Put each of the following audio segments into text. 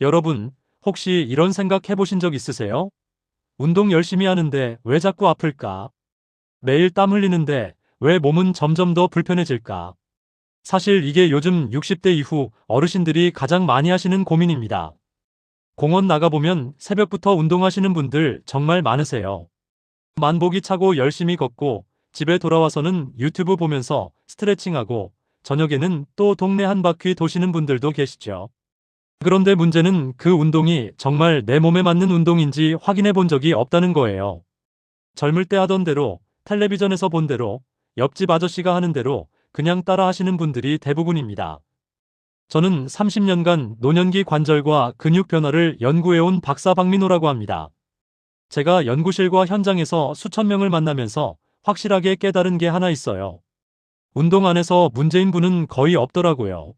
여러분, 혹시 이런 생각 해보신 적 있으세요? 운동 열심히 하는데 왜 자꾸 아플까? 매일 땀 흘리는데 왜 몸은 점점 더 불편해질까? 사실 이게 요즘 60대 이후 어르신들이 가장 많이 하시는 고민입니다. 공원 나가보면 새벽부터 운동하시는 분들 정말 많으세요. 만보기 차고 열심히 걷고 집에 돌아와서는 유튜브 보면서 스트레칭하고 저녁에는 또 동네 한 바퀴 도시는 분들도 계시죠. 그런데 문제는 그 운동이 정말 내 몸에 맞는 운동인지 확인해 본 적이 없다는 거예요. 젊을 때 하던 대로, 텔레비전에서 본 대로, 옆집 아저씨가 하는 대로 그냥 따라 하시는 분들이 대부분입니다. 저는 30년간 노년기 관절과 근육 변화를 연구해온 박사 박민호라고 합니다. 제가 연구실과 현장에서 수천 명을 만나면서 확실하게 깨달은 게 하나 있어요. 운동 안에서 문제인 분은 거의 없더라고요.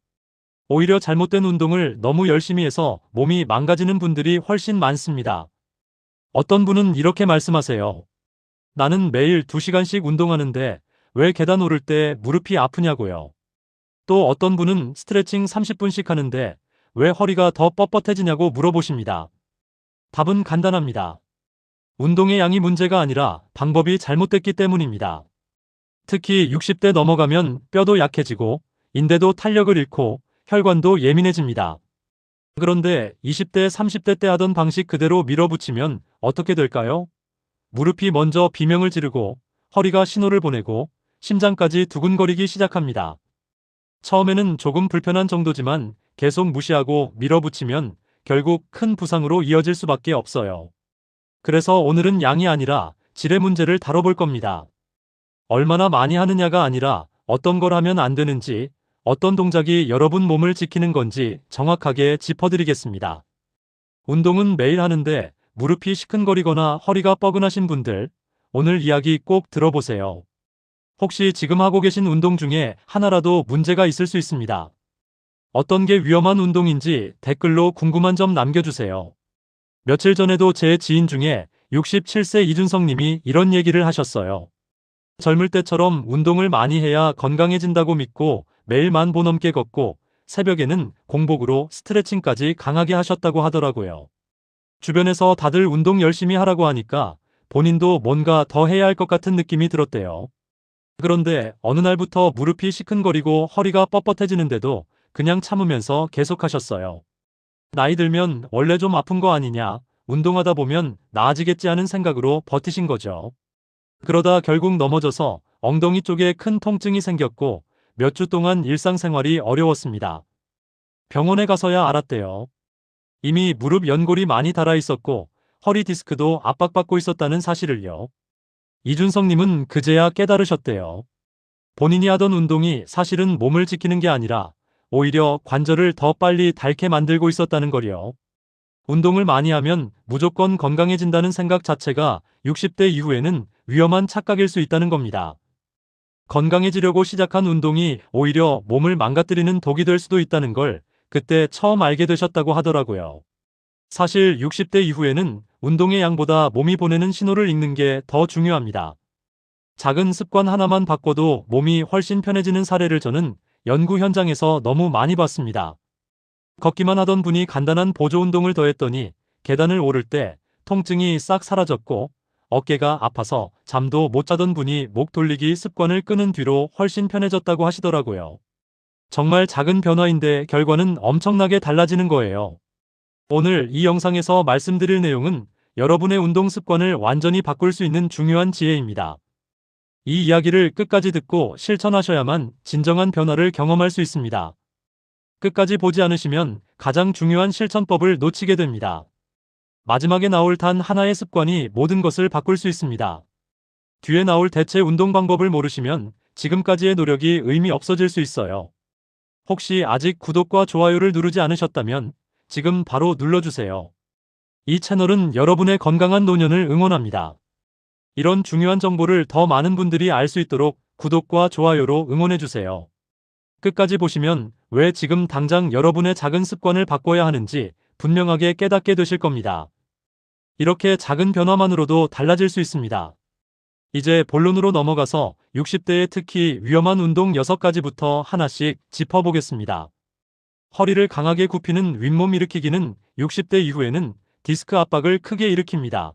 오히려 잘못된 운동을 너무 열심히 해서 몸이 망가지는 분들이 훨씬 많습니다. 어떤 분은 이렇게 말씀하세요. 나는 매일 2시간씩 운동하는데 왜 계단 오를 때 무릎이 아프냐고요. 또 어떤 분은 스트레칭 30분씩 하는데 왜 허리가 더 뻣뻣해지냐고 물어보십니다. 답은 간단합니다. 운동의 양이 문제가 아니라 방법이 잘못됐기 때문입니다. 특히 60대 넘어가면 뼈도 약해지고 인대도 탄력을 잃고 혈관도 예민해집니다. 그런데 20대, 30대 때 하던 방식 그대로 밀어붙이면 어떻게 될까요? 무릎이 먼저 비명을 지르고 허리가 신호를 보내고 심장까지 두근거리기 시작합니다. 처음에는 조금 불편한 정도지만 계속 무시하고 밀어붙이면 결국 큰 부상으로 이어질 수밖에 없어요. 그래서 오늘은 양이 아니라 질의 문제를 다뤄볼 겁니다. 얼마나 많이 하느냐가 아니라 어떤 걸 하면 안 되는지, 어떤 동작이 여러분 몸을 지키는 건지 정확하게 짚어드리겠습니다. 운동은 매일 하는데 무릎이 시큰거리거나 허리가 뻐근하신 분들, 오늘 이야기 꼭 들어보세요. 혹시 지금 하고 계신 운동 중에 하나라도 문제가 있을 수 있습니다. 어떤 게 위험한 운동인지 댓글로 궁금한 점 남겨주세요. 며칠 전에도 제 지인 중에 67세 이준성 님이 이런 얘기를 하셨어요. 젊을 때처럼 운동을 많이 해야 건강해진다고 믿고 매일 10,000보 넘게 걷고 새벽에는 공복으로 스트레칭까지 강하게 하셨다고 하더라고요. 주변에서 다들 운동 열심히 하라고 하니까 본인도 뭔가 더 해야 할 것 같은 느낌이 들었대요. 그런데 어느 날부터 무릎이 시큰거리고 허리가 뻣뻣해지는데도 그냥 참으면서 계속하셨어요. 나이 들면 원래 좀 아픈 거 아니냐, 운동하다 보면 나아지겠지 하는 생각으로 버티신 거죠. 그러다 결국 넘어져서 엉덩이 쪽에 큰 통증이 생겼고 몇 주 동안 일상생활이 어려웠습니다. 병원에 가서야 알았대요. 이미 무릎 연골이 많이 닳아 있었고 허리 디스크도 압박받고 있었다는 사실을요. 이준성님은 그제야 깨달으셨대요. 본인이 하던 운동이 사실은 몸을 지키는 게 아니라 오히려 관절을 더 빨리 닳게 만들고 있었다는 거요. 운동을 많이 하면 무조건 건강해진다는 생각 자체가 60대 이후에는 위험한 착각일 수 있다는 겁니다. 건강해지려고 시작한 운동이 오히려 몸을 망가뜨리는 독이 될 수도 있다는 걸 그때 처음 알게 되셨다고 하더라고요. 사실 60대 이후에는 운동의 양보다 몸이 보내는 신호를 읽는 게 더 중요합니다. 작은 습관 하나만 바꿔도 몸이 훨씬 편해지는 사례를 저는 연구 현장에서 너무 많이 봤습니다. 걷기만 하던 분이 간단한 보조 운동을 더했더니 계단을 오를 때 통증이 싹 사라졌고 어깨가 아파서 잠도 못 자던 분이 목 돌리기 습관을 끄는 뒤로 훨씬 편해졌다고 하시더라고요. 정말 작은 변화인데 결과는 엄청나게 달라지는 거예요. 오늘 이 영상에서 말씀드릴 내용은 여러분의 운동 습관을 완전히 바꿀 수 있는 중요한 지혜입니다. 이 이야기를 끝까지 듣고 실천하셔야만 진정한 변화를 경험할 수 있습니다. 끝까지 보지 않으시면 가장 중요한 실천법을 놓치게 됩니다. 마지막에 나올 단 하나의 습관이 모든 것을 바꿀 수 있습니다. 뒤에 나올 대체 운동 방법을 모르시면 지금까지의 노력이 의미 없어질 수 있어요. 혹시 아직 구독과 좋아요를 누르지 않으셨다면 지금 바로 눌러주세요. 이 채널은 여러분의 건강한 노년을 응원합니다. 이런 중요한 정보를 더 많은 분들이 알 수 있도록 구독과 좋아요로 응원해주세요. 끝까지 보시면 왜 지금 당장 여러분의 작은 습관을 바꿔야 하는지 분명하게 깨닫게 되실 겁니다. 이렇게 작은 변화만으로도 달라질 수 있습니다. 이제 본론으로 넘어가서 60대에 특히 위험한 운동 6가지부터 하나씩 짚어보겠습니다. 허리를 강하게 굽히는 윗몸 일으키기는 60대 이후에는 디스크 압박을 크게 일으킵니다.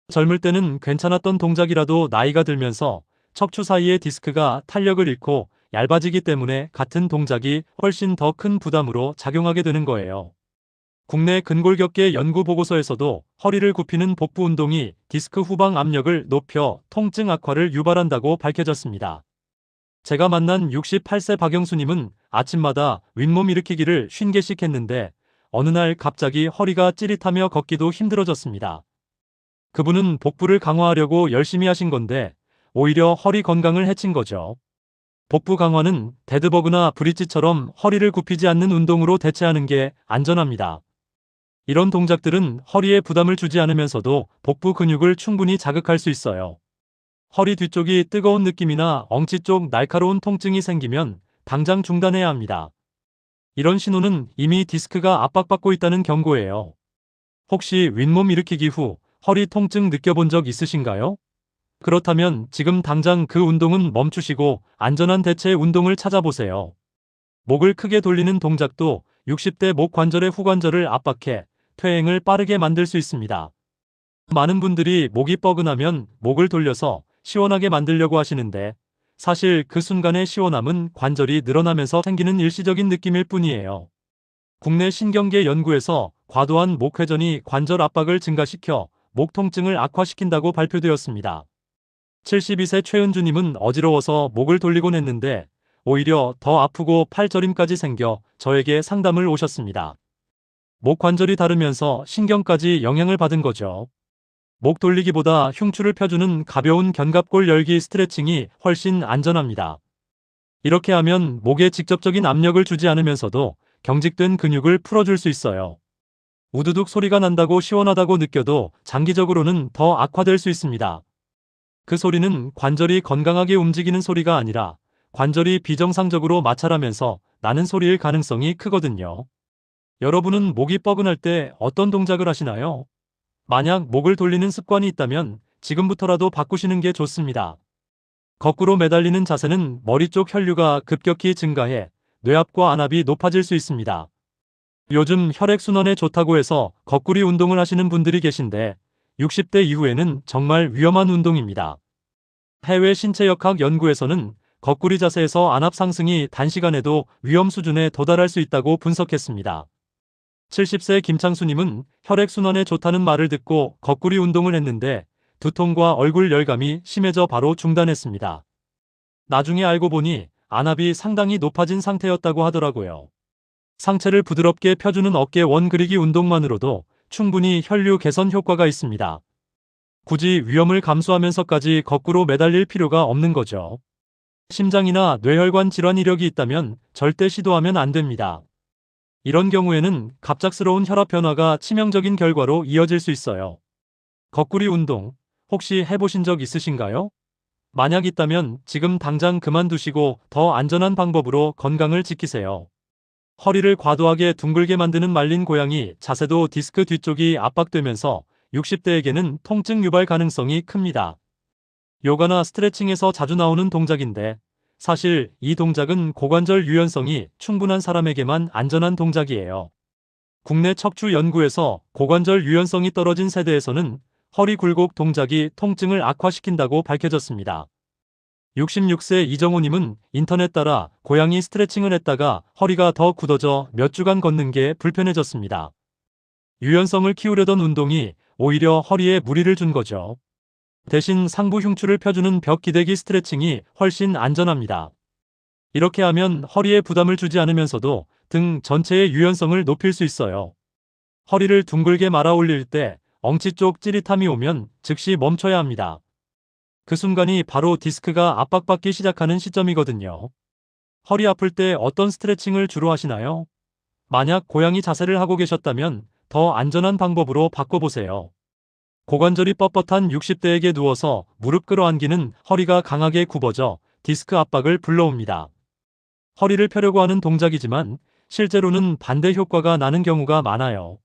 젊을 때는 괜찮았던 동작이라도 나이가 들면서 척추 사이의 디스크가 탄력을 잃고 얇아지기 때문에 같은 동작이 훨씬 더 큰 부담으로 작용하게 되는 거예요. 국내 근골격계 연구 보고서에서도 허리를 굽히는 복부 운동이 디스크 후방 압력을 높여 통증 악화를 유발한다고 밝혀졌습니다. 제가 만난 68세 박영수님은 아침마다 윗몸 일으키기를 50개씩 했는데 어느 날 갑자기 허리가 찌릿하며 걷기도 힘들어졌습니다. 그분은 복부를 강화하려고 열심히 하신 건데 오히려 허리 건강을 해친 거죠. 복부 강화는 데드버그나 브릿지처럼 허리를 굽히지 않는 운동으로 대체하는 게 안전합니다. 이런 동작들은 허리에 부담을 주지 않으면서도 복부 근육을 충분히 자극할 수 있어요. 허리 뒤쪽이 뜨거운 느낌이나 엉치 쪽 날카로운 통증이 생기면 당장 중단해야 합니다. 이런 신호는 이미 디스크가 압박받고 있다는 경고예요. 혹시 윗몸 일으키기 후 허리 통증 느껴본 적 있으신가요? 그렇다면 지금 당장 그 운동은 멈추시고 안전한 대체 운동을 찾아보세요. 목을 크게 돌리는 동작도 60대 목 관절의 후관절을 압박해 퇴행을 빠르게 만들 수 있습니다. 많은 분들이 목이 뻐근하면 목을 돌려서 시원하게 만들려고 하시는데 사실 그 순간의 시원함은 관절이 늘어나면서 생기는 일시적인 느낌일 뿐이에요. 국내 신경계 연구에서 과도한 목 회전이 관절 압박을 증가시켜 목 통증을 악화시킨다고 발표되었습니다. 72세 최은주님은 어지러워서 목을 돌리곤 했는데 오히려 더 아프고 팔저림까지 생겨 저에게 상담을 오셨습니다. 목 관절이 다르면서 신경까지 영향을 받은 거죠. 목 돌리기보다 흉추를 펴주는 가벼운 견갑골 열기 스트레칭이 훨씬 안전합니다. 이렇게 하면 목에 직접적인 압력을 주지 않으면서도 경직된 근육을 풀어줄 수 있어요. 우두둑 소리가 난다고 시원하다고 느껴도 장기적으로는 더 악화될 수 있습니다. 그 소리는 관절이 건강하게 움직이는 소리가 아니라 관절이 비정상적으로 마찰하면서 나는 소리일 가능성이 크거든요. 여러분은 목이 뻐근할 때 어떤 동작을 하시나요? 만약 목을 돌리는 습관이 있다면 지금부터라도 바꾸시는 게 좋습니다. 거꾸로 매달리는 자세는 머리 쪽 혈류가 급격히 증가해 뇌압과 안압이 높아질 수 있습니다. 요즘 혈액순환에 좋다고 해서 거꾸리 운동을 하시는 분들이 계신데 60대 이후에는 정말 위험한 운동입니다. 해외 신체역학 연구에서는 거꾸리 자세에서 안압 상승이 단시간에도 위험 수준에 도달할 수 있다고 분석했습니다. 70세 김창수님은 혈액순환에 좋다는 말을 듣고 거꾸리 운동을 했는데 두통과 얼굴 열감이 심해져 바로 중단했습니다. 나중에 알고 보니 안압이 상당히 높아진 상태였다고 하더라고요. 상체를 부드럽게 펴주는 어깨 원 그리기 운동만으로도 충분히 혈류 개선 효과가 있습니다. 굳이 위험을 감수하면서까지 거꾸로 매달릴 필요가 없는 거죠. 심장이나 뇌혈관 질환 이력이 있다면 절대 시도하면 안 됩니다. 이런 경우에는 갑작스러운 혈압 변화가 치명적인 결과로 이어질 수 있어요. 거꾸리 운동 혹시 해보신 적 있으신가요? 만약 있다면 지금 당장 그만두시고 더 안전한 방법으로 건강을 지키세요. 허리를 과도하게 둥글게 만드는 말린 고양이 자세도 디스크 뒤쪽이 압박되면서 60대에게는 통증 유발 가능성이 큽니다. 요가나 스트레칭에서 자주 나오는 동작인데 사실 이 동작은 고관절 유연성이 충분한 사람에게만 안전한 동작이에요. 국내 척추 연구에서 고관절 유연성이 떨어진 세대에서는 허리 굴곡 동작이 통증을 악화시킨다고 밝혀졌습니다. 66세 이정호님은 인터넷 따라 고양이 스트레칭을 했다가 허리가 더 굳어져 몇 주간 걷는 게 불편해졌습니다. 유연성을 키우려던 운동이 오히려 허리에 무리를 준 거죠. 대신 상부 흉추를 펴주는 벽 기대기 스트레칭이 훨씬 안전합니다. 이렇게 하면 허리에 부담을 주지 않으면서도 등 전체의 유연성을 높일 수 있어요. 허리를 둥글게 말아 올릴 때 엉치 쪽 찌릿함이 오면 즉시 멈춰야 합니다. 그 순간이 바로 디스크가 압박받기 시작하는 시점이거든요. 허리 아플 때 어떤 스트레칭을 주로 하시나요? 만약 고양이 자세를 하고 계셨다면 더 안전한 방법으로 바꿔보세요. 고관절이 뻣뻣한 60대에게 누워서 무릎 끌어안기는 허리가 강하게 굽어져 디스크 압박을 불러옵니다. 허리를 펴려고 하는 동작이지만 실제로는 반대 효과가 나는 경우가 많아요.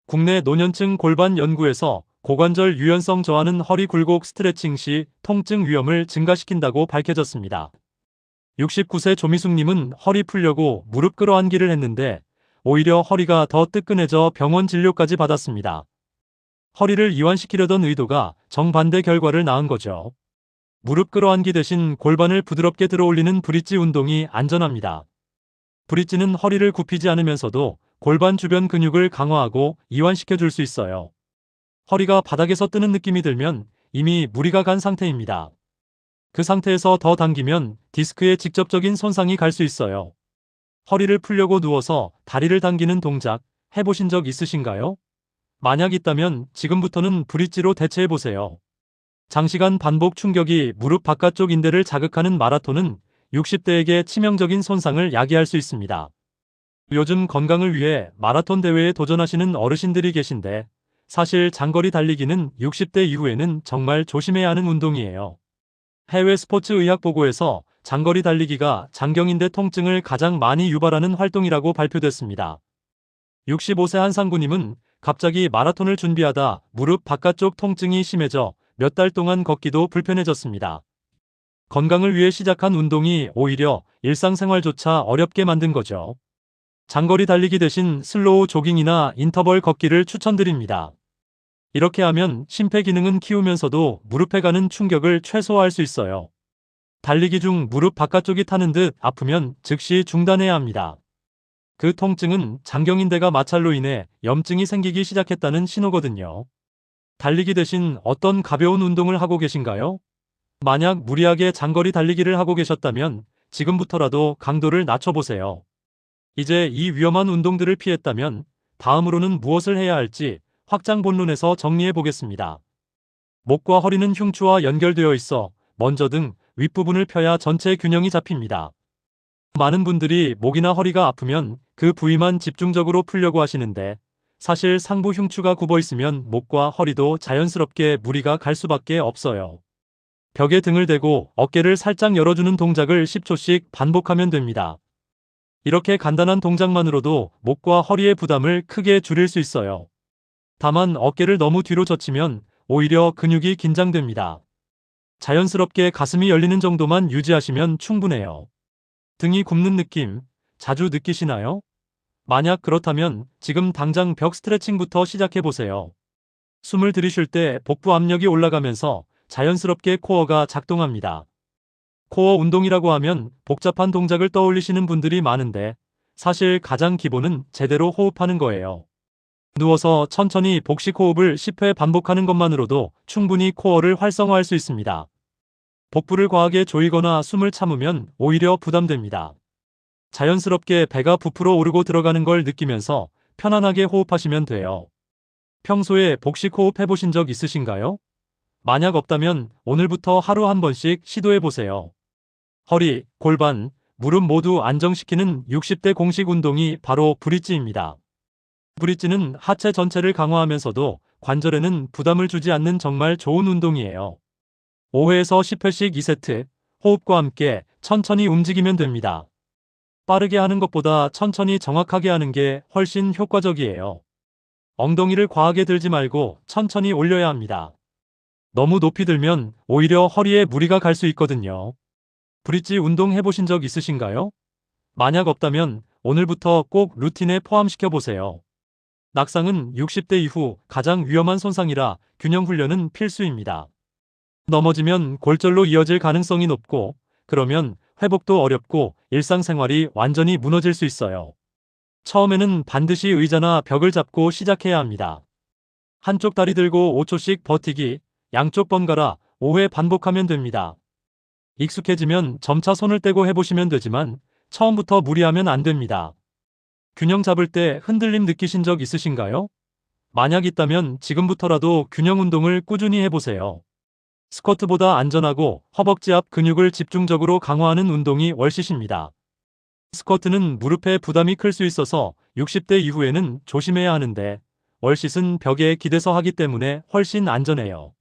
국내 노년층 골반 연구에서 고관절 유연성 저하는 허리 굴곡 스트레칭 시 통증 위험을 증가시킨다고 밝혀졌습니다. 69세 조미숙님은 허리 풀려고 무릎 끌어안기를 했는데 오히려 허리가 더 뜨끈해져 병원 진료까지 받았습니다. 허리를 이완시키려던 의도가 정반대 결과를 낳은 거죠. 무릎 끌어안기 대신 골반을 부드럽게 들어올리는 브릿지 운동이 안전합니다. 브릿지는 허리를 굽히지 않으면서도 골반 주변 근육을 강화하고 이완시켜 줄 수 있어요. 허리가 바닥에서 뜨는 느낌이 들면 이미 무리가 간 상태입니다. 그 상태에서 더 당기면 디스크에 직접적인 손상이 갈 수 있어요. 허리를 풀려고 누워서 다리를 당기는 동작 해보신 적 있으신가요? 만약 있다면 지금부터는 브릿지로 대체해보세요. 장시간 반복 충격이 무릎 바깥쪽 인대를 자극하는 마라톤은 60대에게 치명적인 손상을 야기할 수 있습니다. 요즘 건강을 위해 마라톤 대회에 도전하시는 어르신들이 계신데 사실 장거리 달리기는 60대 이후에는 정말 조심해야 하는 운동이에요. 해외 스포츠 의학 보고에서 장거리 달리기가 장경인대 통증을 가장 많이 유발하는 활동이라고 발표됐습니다. 65세 한 상구님은 갑자기 마라톤을 준비하다 무릎 바깥쪽 통증이 심해져 몇 달 동안 걷기도 불편해졌습니다. 건강을 위해 시작한 운동이 오히려 일상생활조차 어렵게 만든 거죠. 장거리 달리기 대신 슬로우 조깅이나 인터벌 걷기를 추천드립니다. 이렇게 하면 심폐기능은 키우면서도 무릎에 가는 충격을 최소화할 수 있어요. 달리기 중 무릎 바깥쪽이 타는 듯 아프면 즉시 중단해야 합니다. 그 통증은 장경인대가 마찰로 인해 염증이 생기기 시작했다는 신호거든요. 달리기 대신 어떤 가벼운 운동을 하고 계신가요? 만약 무리하게 장거리 달리기를 하고 계셨다면 지금부터라도 강도를 낮춰보세요. 이제 이 위험한 운동들을 피했다면 다음으로는 무엇을 해야 할지 확장 본론에서 정리해 보겠습니다. 목과 허리는 흉추와 연결되어 있어 먼저 등 윗부분을 펴야 전체 균형이 잡힙니다. 많은 분들이 목이나 허리가 아프면 그 부위만 집중적으로 풀려고 하시는데 사실 상부 흉추가 굽어 있으면 목과 허리도 자연스럽게 무리가 갈 수밖에 없어요. 벽에 등을 대고 어깨를 살짝 열어주는 동작을 10초씩 반복하면 됩니다. 이렇게 간단한 동작만으로도 목과 허리의 부담을 크게 줄일 수 있어요. 다만 어깨를 너무 뒤로 젖히면 오히려 근육이 긴장됩니다. 자연스럽게 가슴이 열리는 정도만 유지하시면 충분해요. 등이 굽는 느낌 자주 느끼시나요? 만약 그렇다면 지금 당장 벽 스트레칭부터 시작해보세요. 숨을 들이쉴 때 복부 압력이 올라가면서 자연스럽게 코어가 작동합니다. 코어 운동이라고 하면 복잡한 동작을 떠올리시는 분들이 많은데 사실 가장 기본은 제대로 호흡하는 거예요. 누워서 천천히 복식 호흡을 10회 반복하는 것만으로도 충분히 코어를 활성화할 수 있습니다. 복부를 과하게 조이거나 숨을 참으면 오히려 부담됩니다. 자연스럽게 배가 부풀어 오르고 들어가는 걸 느끼면서 편안하게 호흡하시면 돼요. 평소에 복식 호흡 해보신 적 있으신가요? 만약 없다면 오늘부터 하루 한 번씩 시도해보세요. 허리, 골반, 무릎 모두 안정시키는 60대 공식 운동이 바로 브릿지입니다. 브릿지는 하체 전체를 강화하면서도 관절에는 부담을 주지 않는 정말 좋은 운동이에요. 5회에서 10회씩 2세트, 호흡과 함께 천천히 움직이면 됩니다. 빠르게 하는 것보다 천천히 정확하게 하는 게 훨씬 효과적이에요. 엉덩이를 과하게 들지 말고 천천히 올려야 합니다. 너무 높이 들면 오히려 허리에 무리가 갈 수 있거든요. 브릿지 운동 해보신 적 있으신가요? 만약 없다면 오늘부터 꼭 루틴에 포함시켜 보세요. 낙상은 60대 이후 가장 위험한 손상이라 균형 훈련은 필수입니다. 넘어지면 골절로 이어질 가능성이 높고 그러면 회복도 어렵고 일상생활이 완전히 무너질 수 있어요. 처음에는 반드시 의자나 벽을 잡고 시작해야 합니다. 한쪽 다리 들고 5초씩 버티기, 양쪽 번갈아 5회 반복하면 됩니다. 익숙해지면 점차 손을 떼고 해보시면 되지만 처음부터 무리하면 안 됩니다. 균형 잡을 때 흔들림 느끼신 적 있으신가요? 만약 있다면 지금부터라도 균형 운동을 꾸준히 해보세요. 스쿼트보다 안전하고 허벅지 앞 근육을 집중적으로 강화하는 운동이 월싯입니다. 스쿼트는 무릎에 부담이 클 수 있어서 60대 이후에는 조심해야 하는데 월싯은 벽에 기대서 하기 때문에 훨씬 안전해요.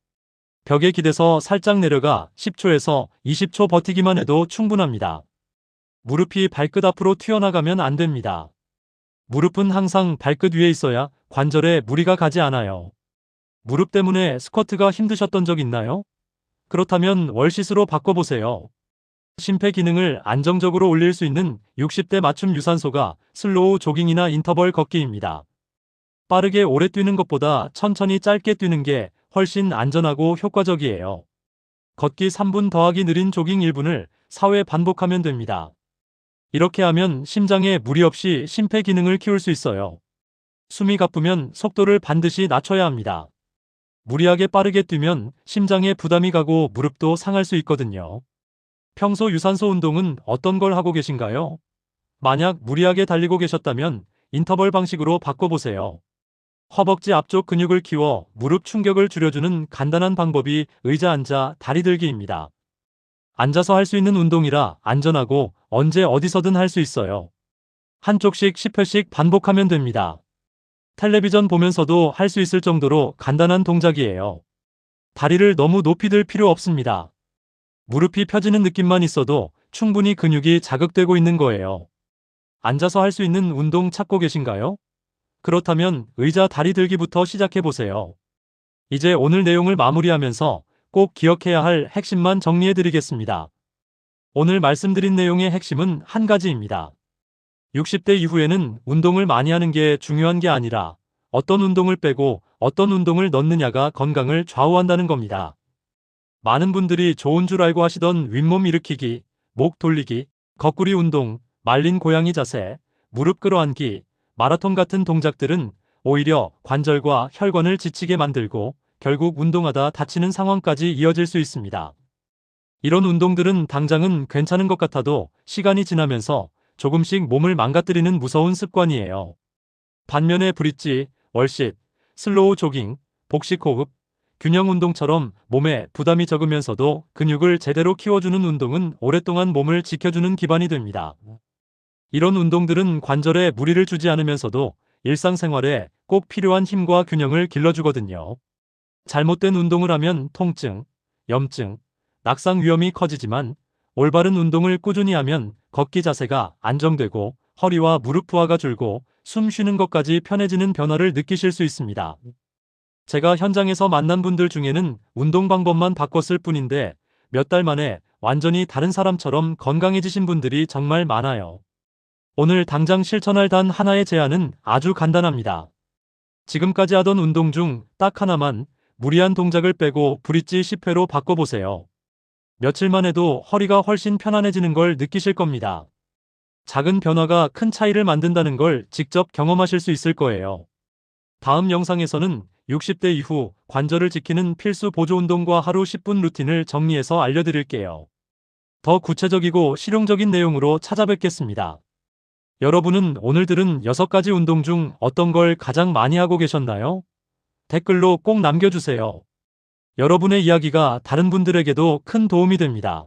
벽에 기대서 살짝 내려가 10초에서 20초 버티기만 해도 충분합니다. 무릎이 발끝 앞으로 튀어나가면 안 됩니다. 무릎은 항상 발끝 위에 있어야 관절에 무리가 가지 않아요. 무릎 때문에 스쿼트가 힘드셨던 적 있나요? 그렇다면 월싯으로 바꿔보세요. 심폐 기능을 안정적으로 올릴 수 있는 60대 맞춤 유산소가 슬로우 조깅이나 인터벌 걷기입니다. 빠르게 오래 뛰는 것보다 천천히 짧게 뛰는 게 훨씬 안전하고 효과적이에요. 걷기 3분 더하기 느린 조깅 1분을 4회 반복하면 됩니다. 이렇게 하면 심장에 무리 없이 심폐 기능을 키울 수 있어요. 숨이 가쁘면 속도를 반드시 낮춰야 합니다. 무리하게 빠르게 뛰면 심장에 부담이 가고 무릎도 상할 수 있거든요. 평소 유산소 운동은 어떤 걸 하고 계신가요? 만약 무리하게 달리고 계셨다면 인터벌 방식으로 바꿔보세요. 허벅지 앞쪽 근육을 키워 무릎 충격을 줄여주는 간단한 방법이 의자 앉아 다리 들기입니다. 앉아서 할 수 있는 운동이라 안전하고 언제 어디서든 할 수 있어요. 한쪽씩 10회씩 반복하면 됩니다. 텔레비전 보면서도 할 수 있을 정도로 간단한 동작이에요. 다리를 너무 높이 들 필요 없습니다. 무릎이 펴지는 느낌만 있어도 충분히 근육이 자극되고 있는 거예요. 앉아서 할 수 있는 운동 찾고 계신가요? 그렇다면 의자 다리 들기부터 시작해보세요. 이제 오늘 내용을 마무리하면서 꼭 기억해야 할 핵심만 정리해드리겠습니다. 오늘 말씀드린 내용의 핵심은 한 가지입니다. 60대 이후에는 운동을 많이 하는 게 중요한 게 아니라 어떤 운동을 빼고 어떤 운동을 넣느냐가 건강을 좌우한다는 겁니다. 많은 분들이 좋은 줄 알고 하시던 윗몸 일으키기, 목 돌리기, 거꾸리 운동, 말린 고양이 자세, 무릎 끌어안기, 마라톤 같은 동작들은 오히려 관절과 혈관을 지치게 만들고 결국 운동하다 다치는 상황까지 이어질 수 있습니다. 이런 운동들은 당장은 괜찮은 것 같아도 시간이 지나면서 조금씩 몸을 망가뜨리는 무서운 습관이에요. 반면에 브릿지, 월식, 슬로우 조깅, 복식 호흡, 균형 운동처럼 몸에 부담이 적으면서도 근육을 제대로 키워주는 운동은 오랫동안 몸을 지켜주는 기반이 됩니다. 이런 운동들은 관절에 무리를 주지 않으면서도 일상생활에 꼭 필요한 힘과 균형을 길러주거든요. 잘못된 운동을 하면 통증, 염증, 낙상 위험이 커지지만 올바른 운동을 꾸준히 하면 걷기 자세가 안정되고 허리와 무릎 부하가 줄고 숨 쉬는 것까지 편해지는 변화를 느끼실 수 있습니다. 제가 현장에서 만난 분들 중에는 운동 방법만 바꿨을 뿐인데 몇 달 만에 완전히 다른 사람처럼 건강해지신 분들이 정말 많아요. 오늘 당장 실천할 단 하나의 제안은 아주 간단합니다. 지금까지 하던 운동 중 딱 하나만 무리한 동작을 빼고 브릿지 10회로 바꿔보세요. 며칠만 해도 허리가 훨씬 편안해지는 걸 느끼실 겁니다. 작은 변화가 큰 차이를 만든다는 걸 직접 경험하실 수 있을 거예요. 다음 영상에서는 60대 이후 관절을 지키는 필수 보조 운동과 하루 10분 루틴을 정리해서 알려드릴게요. 더 구체적이고 실용적인 내용으로 찾아뵙겠습니다. 여러분은 오늘 들은 6가지 운동 중 어떤 걸 가장 많이 하고 계셨나요? 댓글로 꼭 남겨주세요. 여러분의 이야기가 다른 분들에게도 큰 도움이 됩니다.